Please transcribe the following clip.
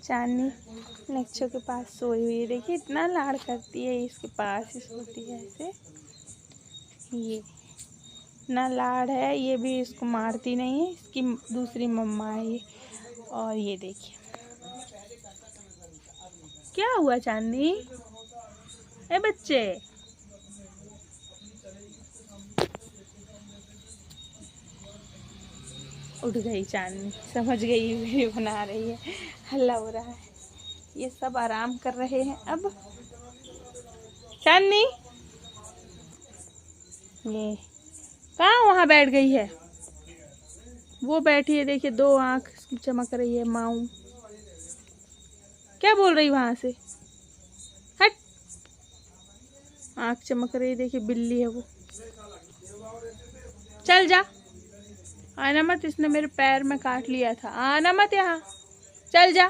चांदनी नक्षु के पास सोई हुई है। देखिए इतना लाड़ करती है, इसके पास ही सोती है ऐसे। ये इतना लाड़ है, ये भी इसको मारती नहीं है, इसकी दूसरी मम्मा है ये। और ये देखिए क्या हुआ चांदनी, ए बच्चे, उठ गई चांदनी, समझ गई वीडियो बना रही है, हल्ला हो रहा है। ये सब आराम कर रहे हैं अब। चांदनी ये कहाँ वहाँ बैठ गई है, वो बैठी है देखिए, दो आँख चमक रही है। माऊ क्या बोल रही वहां से, हट, आँख चमक रही है देखिए, बिल्ली है वो। चल जा, आना मत, इसने मेरे पैर में काट लिया था, आना मत यहाँ, चल जा।